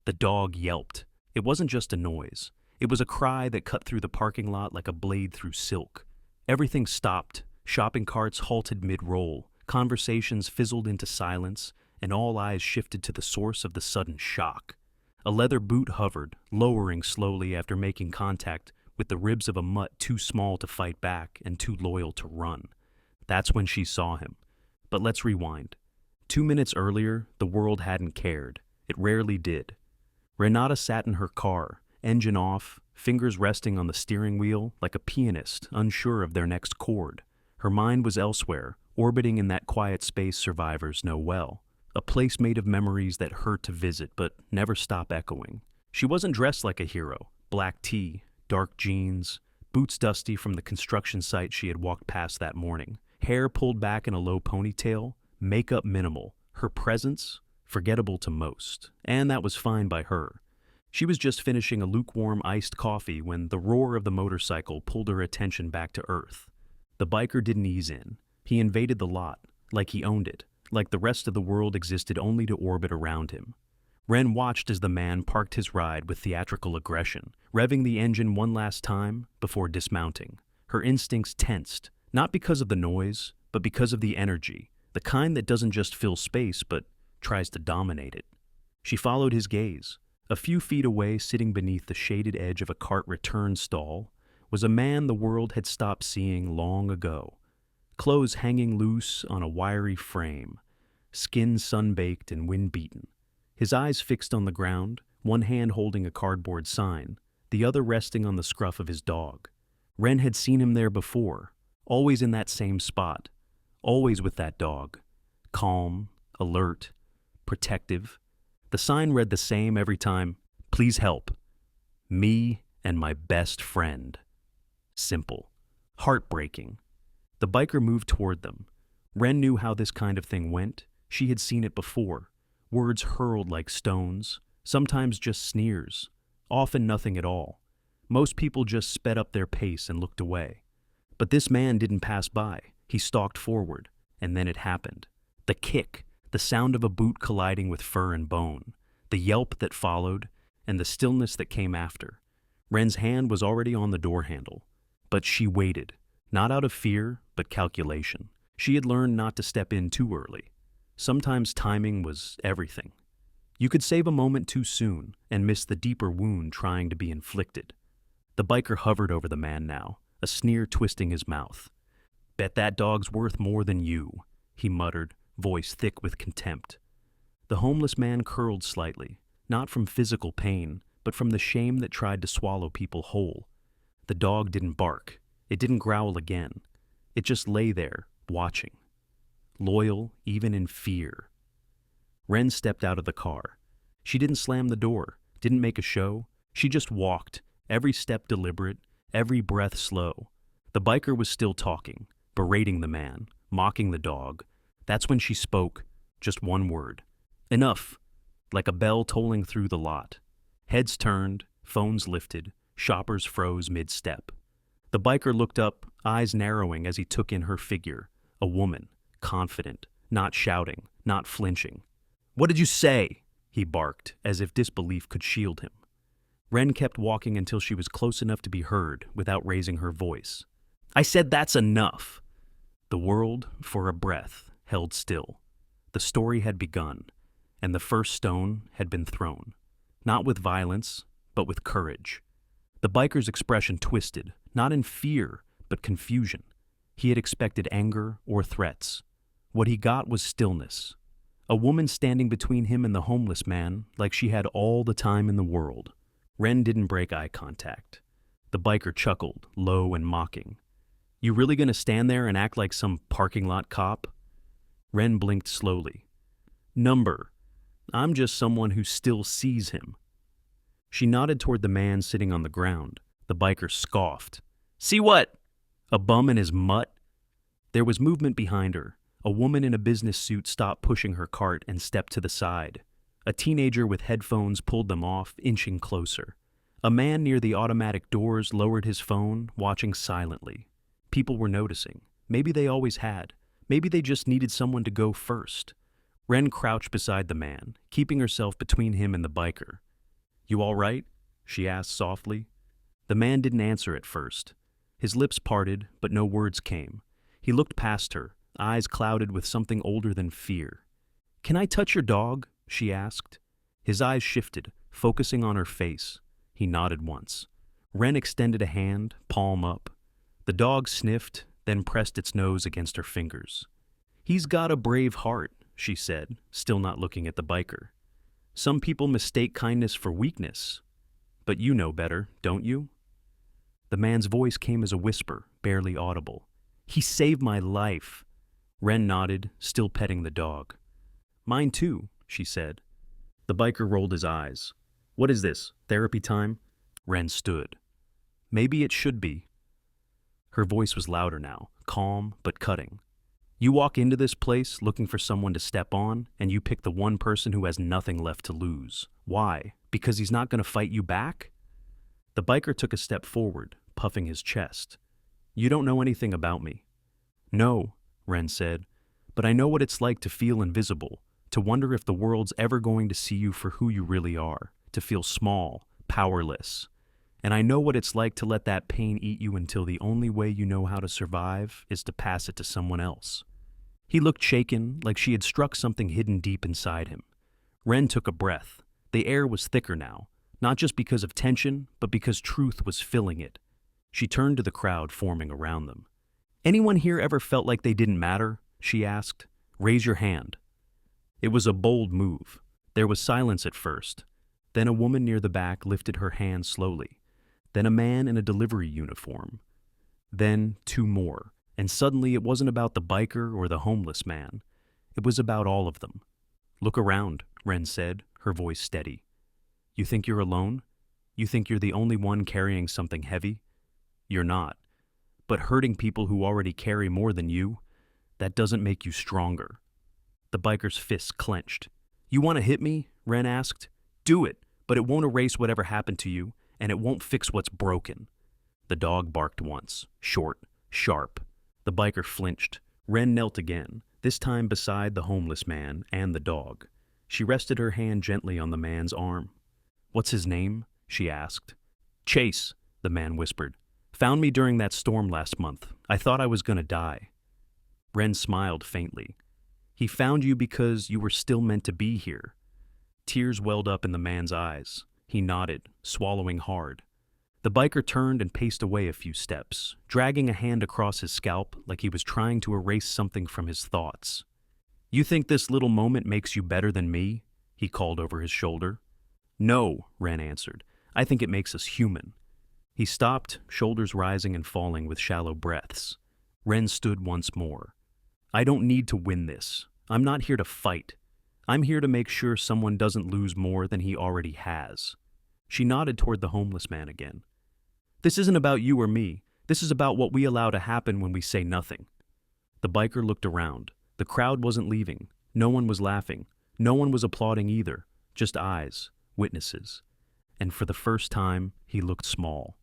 The dog yelped. It wasn't just a noise. It was a cry that cut through the parking lot like a blade through silk. Everything stopped. Shopping carts halted mid-roll. Conversations fizzled into silence, and all eyes shifted to the source of the sudden shock. A leather boot hovered, lowering slowly after making contact with the ribs of a mutt too small to fight back and too loyal to run. That's when she saw him. But let's rewind. 2 minutes earlier, the world hadn't cared. It rarely did. Renata sat in her car, engine off, fingers resting on the steering wheel like a pianist unsure of their next chord. Her mind was elsewhere, orbiting in that quiet space survivors know well. A place made of memories that hurt to visit but never stop echoing. She wasn't dressed like a hero. Black tee, dark jeans, boots dusty from the construction site she had walked past that morning. Hair pulled back in a low ponytail, makeup minimal. Her presence, forgettable to most. And that was fine by her. She was just finishing a lukewarm iced coffee when the roar of the motorcycle pulled her attention back to earth. The biker didn't ease in. He invaded the lot, like he owned it, like the rest of the world existed only to orbit around him. Ren watched as the man parked his ride with theatrical aggression, revving the engine one last time before dismounting. Her instincts tensed, not because of the noise, but because of the energy, the kind that doesn't just fill space but tries to dominate it. She followed his gaze. A few feet away, sitting beneath the shaded edge of a cart return stall, was a man the world had stopped seeing long ago. Clothes hanging loose on a wiry frame, skin sun-baked and wind-beaten. His eyes fixed on the ground, one hand holding a cardboard sign, the other resting on the scruff of his dog. Ren had seen him there before, always in that same spot, always with that dog. Calm, alert, protective. The sign read the same every time, "Please help. Me and my best friend." Simple. Heartbreaking. The biker moved toward them. Ren knew how this kind of thing went. She had seen it before. Words hurled like stones, sometimes just sneers, often nothing at all. Most people just sped up their pace and looked away. But this man didn't pass by. He stalked forward, and then it happened. The kick, the sound of a boot colliding with fur and bone, the yelp that followed, and the stillness that came after. Ren's hand was already on the door handle, but she waited, not out of fear, but calculation. She had learned not to step in too early. Sometimes timing was everything. You could save a moment too soon and miss the deeper wound trying to be inflicted. The biker hovered over the man now, a sneer twisting his mouth. "Bet that dog's worth more than you," he muttered, voice thick with contempt. The homeless man curled slightly, not from physical pain, but from the shame that tried to swallow people whole. The dog didn't bark. It didn't growl again. It just lay there, watching. Loyal, even in fear. Ren stepped out of the car. She didn't slam the door, didn't make a show. She just walked, every step deliberate, every breath slow. The biker was still talking, berating the man, mocking the dog. That's when she spoke, just one word. "Enough," like a bell tolling through the lot. Heads turned, phones lifted, shoppers froze mid-step. The biker looked up, eyes narrowing as he took in her figure, a woman, confident, not shouting, not flinching. "What did you say?" he barked, as if disbelief could shield him. Ren kept walking until she was close enough to be heard without raising her voice. "I said that's enough." The world, for a breath, held still. The story had begun, and the first stone had been thrown. Not with violence, but with courage. The biker's expression twisted, not in fear, but confusion. He had expected anger or threats. What he got was stillness. A woman standing between him and the homeless man, like she had all the time in the world. Ren didn't break eye contact. The biker chuckled, low and mocking. "You really gonna stand there and act like some parking lot cop?" Ren blinked slowly. "Number. I'm just someone who still sees him." She nodded toward the man sitting on the ground. The biker scoffed. "See what? A bum and his mutt?" There was movement behind her. A woman in a business suit stopped pushing her cart and stepped to the side. A teenager with headphones pulled them off, inching closer. A man near the automatic doors lowered his phone, watching silently. People were noticing. Maybe they always had. Maybe they just needed someone to go first. Ren crouched beside the man, keeping herself between him and the biker. "You all right?" she asked softly. The man didn't answer at first. His lips parted, but no words came. He looked past her, eyes clouded with something older than fear. "Can I touch your dog?" she asked. His eyes shifted, focusing on her face. He nodded once. Wren extended a hand, palm up. The dog sniffed, then pressed its nose against her fingers. "He's got a brave heart," she said, still not looking at the biker. "Some people mistake kindness for weakness. But you know better, don't you?" The man's voice came as a whisper, barely audible. "He saved my life." Wren nodded, still petting the dog. "Mine too," she said. The biker rolled his eyes. "What is this, therapy time?" Wren stood. "Maybe it should be." Her voice was louder now, calm but cutting. "You walk into this place looking for someone to step on, and you pick the one person who has nothing left to lose. Why? Because he's not going to fight you back?" The biker took a step forward, puffing his chest. "You don't know anything about me." "No," Wren said, "but I know what it's like to feel invisible, to wonder if the world's ever going to see you for who you really are, to feel small, powerless. And I know what it's like to let that pain eat you until the only way you know how to survive is to pass it to someone else." He looked shaken, like she had struck something hidden deep inside him. Wren took a breath. The air was thicker now, not just because of tension, but because truth was filling it. She turned to the crowd forming around them. "Anyone here ever felt like they didn't matter?" she asked. "Raise your hand." It was a bold move. There was silence at first. Then a woman near the back lifted her hand slowly. Then a man in a delivery uniform. Then two more. And suddenly it wasn't about the biker or the homeless man. It was about all of them. "Look around," Wren said, her voice steady. "You think you're alone? You think you're the only one carrying something heavy? You're not. But hurting people who already carry more than you, that doesn't make you stronger." The biker's fists clenched. "You want to hit me?" Wren asked. "Do it, but it won't erase whatever happened to you, and it won't fix what's broken." The dog barked once, short, sharp. The biker flinched. Wren knelt again, this time beside the homeless man and the dog. She rested her hand gently on the man's arm. "What's his name?" she asked. "Chase," the man whispered. "Found me during that storm last month. I thought I was going to die." Wren smiled faintly. "He found you because you were still meant to be here." Tears welled up in the man's eyes. He nodded, swallowing hard. The biker turned and paced away a few steps, dragging a hand across his scalp like he was trying to erase something from his thoughts. "You think this little moment makes you better than me?" he called over his shoulder. "No," Wren answered. "I think it makes us human." He stopped, shoulders rising and falling with shallow breaths. Wren stood once more. "I don't need to win this. I'm not here to fight. I'm here to make sure someone doesn't lose more than he already has." She nodded toward the homeless man again. "This isn't about you or me. This is about what we allow to happen when we say nothing." The biker looked around. The crowd wasn't leaving. No one was laughing. No one was applauding either. Just eyes, witnesses. And for the first time, he looked small.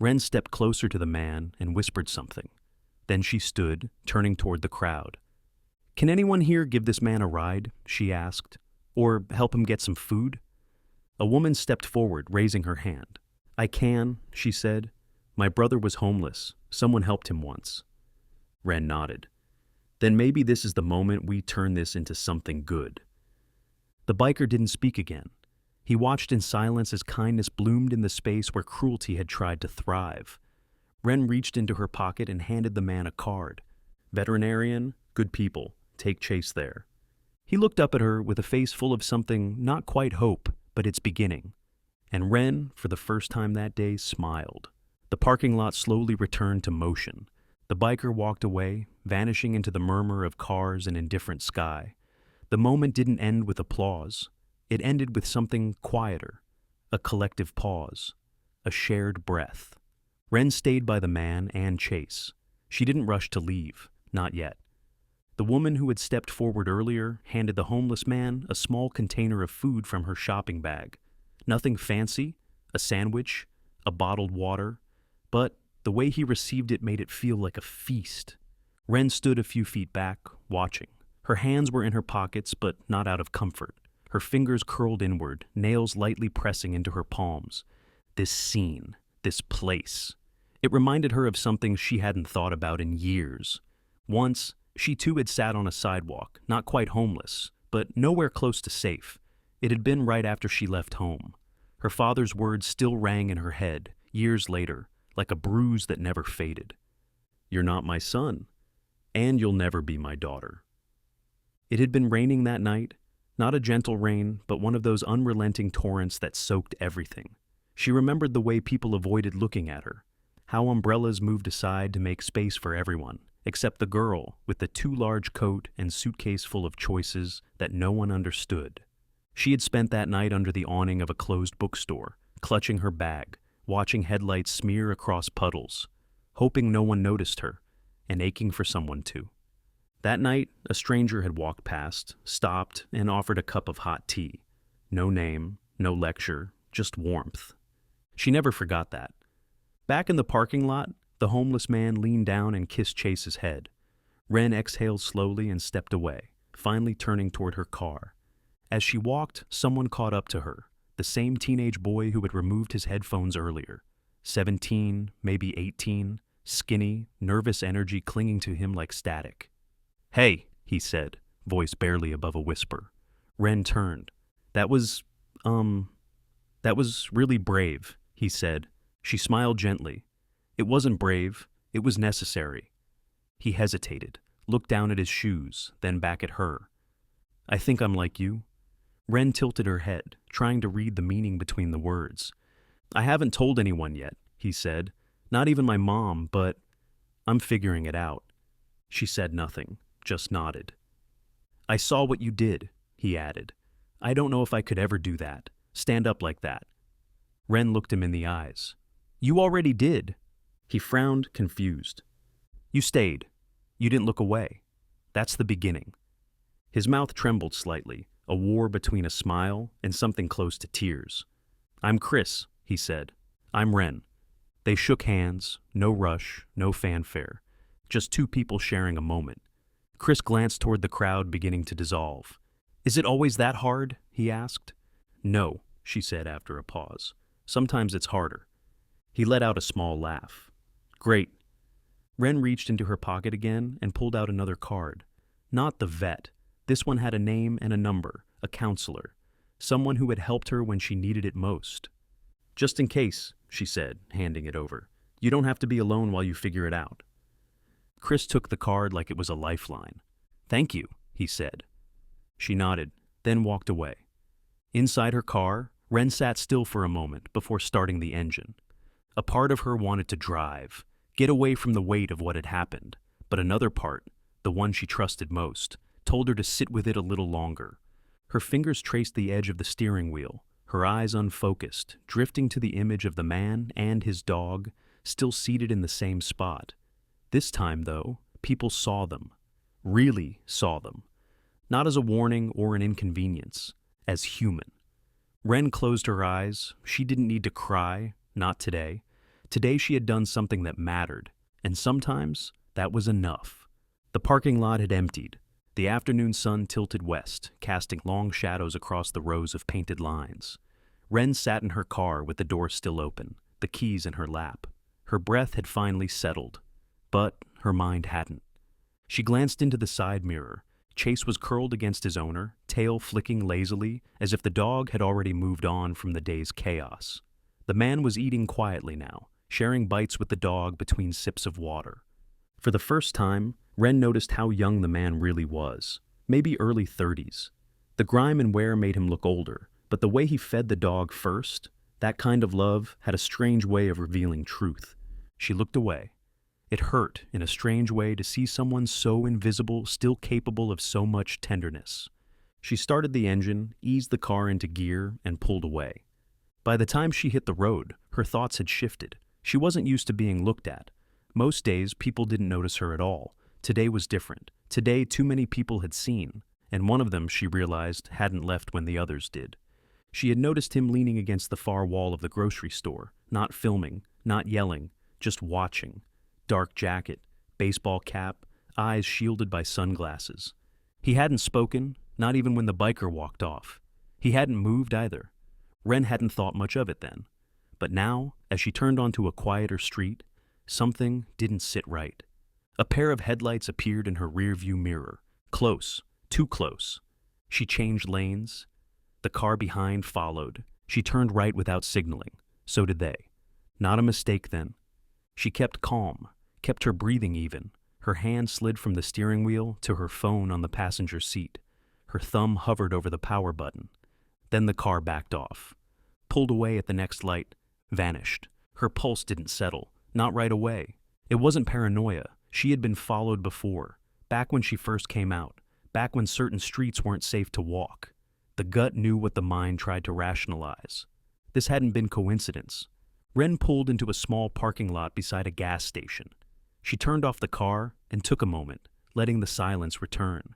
Wren stepped closer to the man and whispered something. Then she stood, turning toward the crowd. "Can anyone here give this man a ride?" she asked. "Or help him get some food?" A woman stepped forward, raising her hand. "I can," she said. "My brother was homeless. Someone helped him once." Wren nodded. "Then maybe this is the moment we turn this into something good." The biker didn't speak again. He watched in silence as kindness bloomed in the space where cruelty had tried to thrive. Wren reached into her pocket and handed the man a card. "Veterinarian, good people, take Chase there." He looked up at her with a face full of something not quite hope, but its beginning. And Wren, for the first time that day, smiled. The parking lot slowly returned to motion. The biker walked away, vanishing into the murmur of cars and indifferent sky. The moment didn't end with applause. It ended with something quieter, a collective pause, a shared breath. Wren stayed by the man and Chase. She didn't rush to leave, not yet. The woman who had stepped forward earlier handed the homeless man a small container of food from her shopping bag. Nothing fancy, a sandwich, a bottled water, but the way he received it made it feel like a feast. Wren stood a few feet back, watching. Her hands were in her pockets, but not out of comfort. her fingers curled inward, nails lightly pressing into her palms. This scene, this place. It reminded her of something she hadn't thought about in years. Once, she too had sat on a sidewalk, not quite homeless, but nowhere close to safe. It had been right after she left home. Her father's words still rang in her head, years later, like a bruise that never faded. "You're not my son, and you'll never be my daughter." It had been raining that night, not a gentle rain, but one of those unrelenting torrents that soaked everything. She remembered the way people avoided looking at her, how umbrellas moved aside to make space for everyone, except the girl with the too large coat and suitcase full of choices that no one understood. She had spent that night under the awning of a closed bookstore, clutching her bag, watching headlights smear across puddles, hoping no one noticed her, and aching for someone to. That night, a stranger had walked past, stopped, and offered a cup of hot tea. No name, no lecture, just warmth. She never forgot that. Back in the parking lot, the homeless man leaned down and kissed Chase's head. Wren exhaled slowly and stepped away, finally turning toward her car. As she walked, someone caught up to her, the same teenage boy who had removed his headphones earlier. 17, maybe 18, skinny, nervous energy clinging to him like static. "Hey," he said, voice barely above a whisper. Wren turned. That was really brave," he said. She smiled gently. It wasn't brave, it was necessary. He hesitated, looked down at his shoes, then back at her. "I think I'm like you." Wren tilted her head, trying to read the meaning between the words. "I haven't told anyone yet," he said. "Not even my mom, but I'm figuring it out." She said nothing, just nodded. "I saw what you did," he added. "I don't know if I could ever do that, stand up like that." Wren looked him in the eyes. "You already did." He frowned, confused. "You stayed. You didn't look away. That's the beginning." His mouth trembled slightly, a war between a smile and something close to tears. "I'm Chris," he said. "I'm Wren." They shook hands, no rush, no fanfare, just two people sharing a moment. Chris glanced toward the crowd beginning to dissolve. "Is it always that hard?" he asked. "No," she said after a pause. "Sometimes it's harder." He let out a small laugh. "Great." Wren reached into her pocket again and pulled out another card. Not the vet. This one had a name and a number, a counselor, someone who had helped her when she needed it most. "Just in case," she said, handing it over. "You don't have to be alone while you figure it out." Chris took the card like it was a lifeline. "Thank you," he said. She nodded, then walked away. Inside her car, Wren sat still for a moment before starting the engine. A part of her wanted to drive, get away from the weight of what had happened, but another part, the one she trusted most, told her to sit with it a little longer. Her fingers traced the edge of the steering wheel, her eyes unfocused, drifting to the image of the man and his dog, still seated in the same spot. This time, though, people saw them, really saw them, not as a warning or an inconvenience, as human. Wren closed her eyes. She didn't need to cry, not today. Today she had done something that mattered, and sometimes that was enough. The parking lot had emptied. The afternoon sun tilted west, casting long shadows across the rows of painted lines. Wren sat in her car with the door still open, the keys in her lap. Her breath had finally settled, but her mind hadn't. She glanced into the side mirror. Chase was curled against his owner, tail flicking lazily, as if the dog had already moved on from the day's chaos. The man was eating quietly now, sharing bites with the dog between sips of water. For the first time, Wren noticed how young the man really was, maybe early 30s. The grime and wear made him look older, but the way he fed the dog first, that kind of love, had a strange way of revealing truth. She looked away. It hurt in a strange way to see someone so invisible still capable of so much tenderness. She started the engine, eased the car into gear, and pulled away. By the time she hit the road, her thoughts had shifted. She wasn't used to being looked at. Most days, people didn't notice her at all. Today was different. Today, too many people had seen, and one of them, she realized, hadn't left when the others did. She had noticed him leaning against the far wall of the grocery store, not filming, not yelling, just watching. Dark jacket, baseball cap, eyes shielded by sunglasses. He hadn't spoken, not even when the biker walked off. He hadn't moved either. Wren hadn't thought much of it then. But now, as she turned onto a quieter street, something didn't sit right. A pair of headlights appeared in her rearview mirror. Close, too close. She changed lanes. The car behind followed. She turned right without signaling. So did they. Not a mistake then. She kept calm, kept her breathing even. Her hand slid from the steering wheel to her phone on the passenger seat. Her thumb hovered over the power button. Then the car backed off. Pulled away at the next light. Vanished. Her pulse didn't settle. Not right away. It wasn't paranoia. She had been followed before. Back when she first came out. Back when certain streets weren't safe to walk. The gut knew what the mind tried to rationalize. This hadn't been coincidence. Wren pulled into a small parking lot beside a gas station. She turned off the car and took a moment, letting the silence return.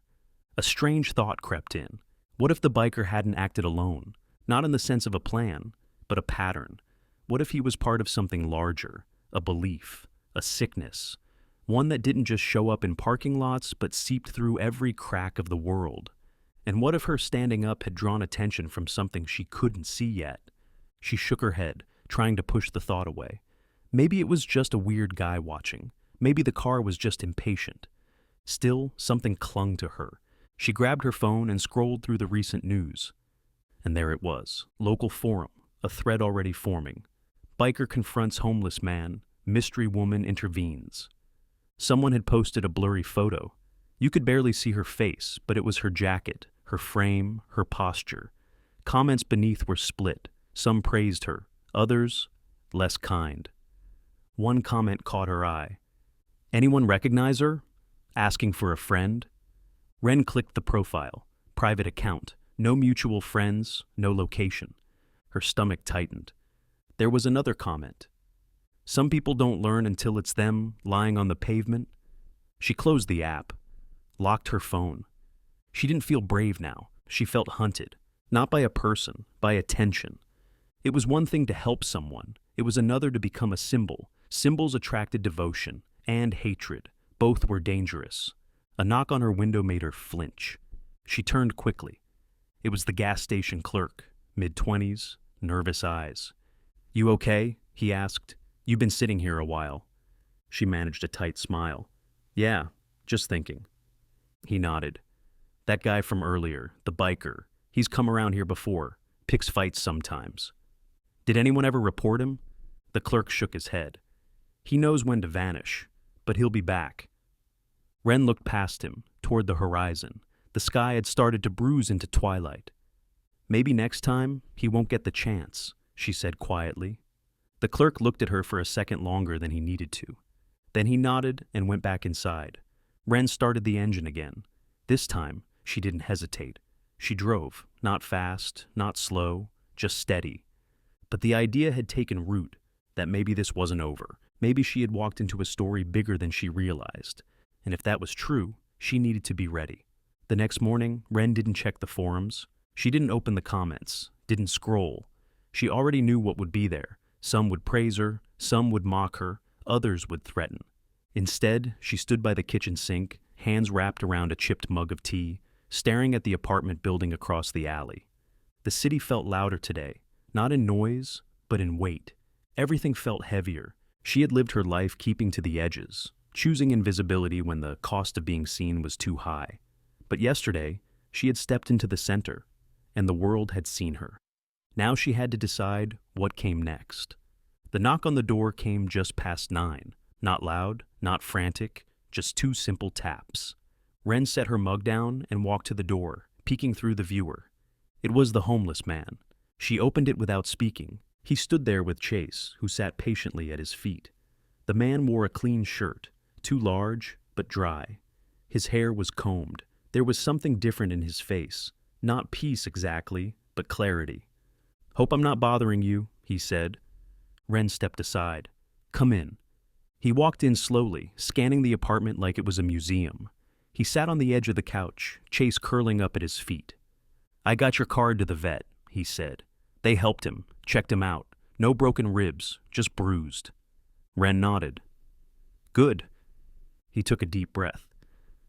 A strange thought crept in. What if the biker hadn't acted alone? Not in the sense of a plan, but a pattern. What if he was part of something larger? A belief, a sickness. One that didn't just show up in parking lots, but seeped through every crack of the world. And what if her standing up had drawn attention from something she couldn't see yet? She shook her head, trying to push the thought away. Maybe it was just a weird guy watching. Maybe the car was just impatient. Still, something clung to her. She grabbed her phone and scrolled through the recent news. And there it was. Local forum. A thread already forming. Biker confronts homeless man. Mystery woman intervenes. Someone had posted a blurry photo. You could barely see her face, but it was her jacket, her frame, her posture. Comments beneath were split. Some praised her. Others, less kind. One comment caught her eye. Anyone recognize her? Asking for a friend? Wren clicked the profile. Private account. No mutual friends, no location. Her stomach tightened. There was another comment. Some people don't learn until it's them lying on the pavement. She closed the app, locked her phone. She didn't feel brave now. She felt hunted. Not by a person, by attention. It was one thing to help someone. It was another to become a symbol. Symbols attracted devotion and hatred. Both were dangerous. A knock on her window made her flinch. She turned quickly. It was the gas station clerk, mid-20s, nervous eyes. You okay? He asked. You've been sitting here a while. She managed a tight smile. Yeah, just thinking. He nodded. That guy from earlier, the biker, he's come around here before, picks fights sometimes. Did anyone ever report him? The clerk shook his head. He knows when to vanish, but he'll be back. Wren looked past him, toward the horizon. The sky had started to bruise into twilight. Maybe next time he won't get the chance, she said quietly. The clerk looked at her for a second longer than he needed to. Then he nodded and went back inside. Wren started the engine again. This time, she didn't hesitate. She drove, not fast, not slow, just steady. But the idea had taken root, that maybe this wasn't over. Maybe she had walked into a story bigger than she realized. And if that was true, she needed to be ready. The next morning, Wren didn't check the forums. She didn't open the comments, didn't scroll. She already knew what would be there. Some would praise her, some would mock her, others would threaten. Instead, she stood by the kitchen sink, hands wrapped around a chipped mug of tea, staring at the apartment building across the alley. The city felt louder today, not in noise, but in weight. Everything felt heavier. She had lived her life keeping to the edges, choosing invisibility when the cost of being seen was too high. But yesterday, she had stepped into the center, and the world had seen her. Now she had to decide what came next. The knock on the door came just past 9. Not loud, not frantic, just 2 simple taps. Wren set her mug down and walked to the door, peeking through the viewer. It was the homeless man. She opened it without speaking. He stood there with Chase, who sat patiently at his feet. The man wore a clean shirt, too large, but dry. His hair was combed. There was something different in his face. Not peace exactly, but clarity. Hope I'm not bothering you, he said. Wren stepped aside. Come in. He walked in slowly, scanning the apartment like it was a museum. He sat on the edge of the couch, Chase curling up at his feet. I got your card to the vet, he said. They helped him, checked him out. No broken ribs, just bruised. Wren nodded. Good. He took a deep breath.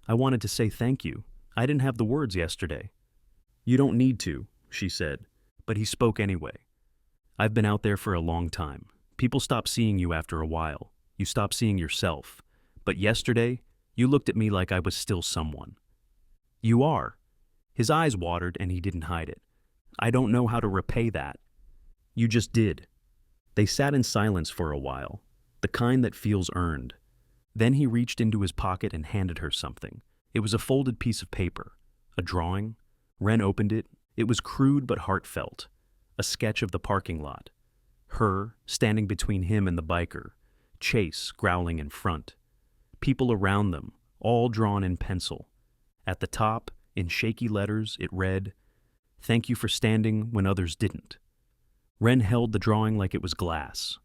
I wanted to say thank you. I didn't have the words yesterday. You don't need to, she said, but he spoke anyway. I've been out there for a long time. People stop seeing you after a while. You stop seeing yourself. But yesterday, you looked at me like I was still someone. You are. His eyes watered and he didn't hide it. I don't know how to repay that. You just did. They sat in silence for a while, the kind that feels earned. Then he reached into his pocket and handed her something. It was a folded piece of paper. A drawing. Wren opened it. It was crude but heartfelt. A sketch of the parking lot. Her, standing between him and the biker. Chase, growling in front. People around them, all drawn in pencil. At the top, in shaky letters, it read, "Thank you for standing when others didn't." Wren held the drawing like it was glass.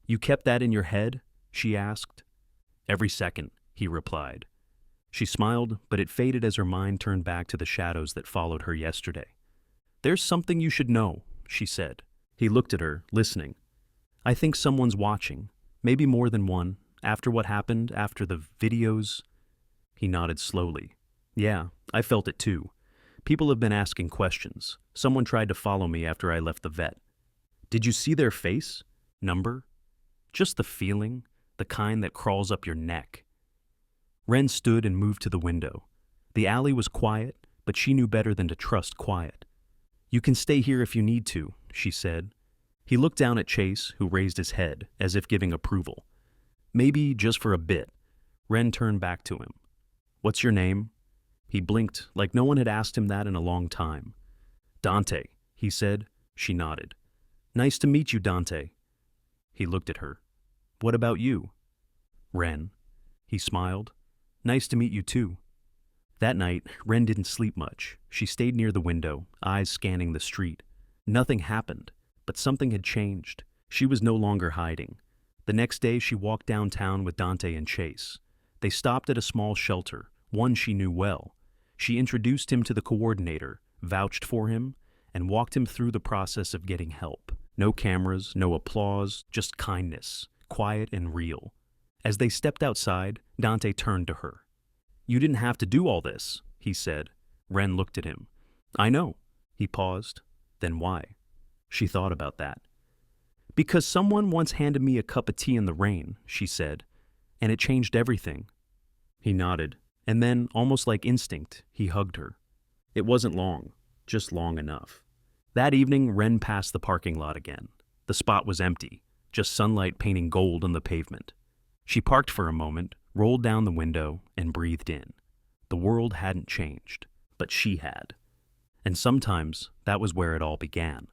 "You kept that in your head?" she asked. "Every second," he replied. She smiled, but it faded as her mind turned back to the shadows that followed her yesterday. "There's something you should know," she said. He looked at her, listening. "I think someone's watching, maybe more than one, after what happened, after the videos." He nodded slowly. "Yeah, I felt it too. People have been asking questions. Someone tried to follow me after I left the vet." "Did you see their face? Number?" "Just the feeling, the kind that crawls up your neck." Wren stood and moved to the window. The alley was quiet, but she knew better than to trust quiet. "You can stay here if you need to," she said. He looked down at Chase, who raised his head, as if giving approval. "Maybe just for a bit." Wren turned back to him. "What's your name?" He blinked, like no one had asked him that in a long time. "Dante," he said. She nodded. "Nice to meet you, Dante." He looked at her. "What about you?" "Wren." He smiled. "Nice to meet you too." That night, Wren didn't sleep much. She stayed near the window, eyes scanning the street. Nothing happened, but something had changed. She was no longer hiding. The next day, she walked downtown with Dante and Chase. They stopped at a small shelter, one she knew well. She introduced him to the coordinator, vouched for him, and walked him through the process of getting help. No cameras, no applause, just kindness, quiet and real. As they stepped outside, Dante turned to her. "You didn't have to do all this," he said. Wren looked at him. "I know." He paused. "Then why?" She thought about that. "Because someone once handed me a cup of tea in the rain," she said, "and it changed everything." He nodded, and then, almost like instinct, he hugged her. It wasn't long, just long enough. That evening, Wren passed the parking lot again. The spot was empty, just sunlight painting gold on the pavement. She parked for a moment, rolled down the window, and breathed in. The world hadn't changed, but she had. And sometimes that was where it all began.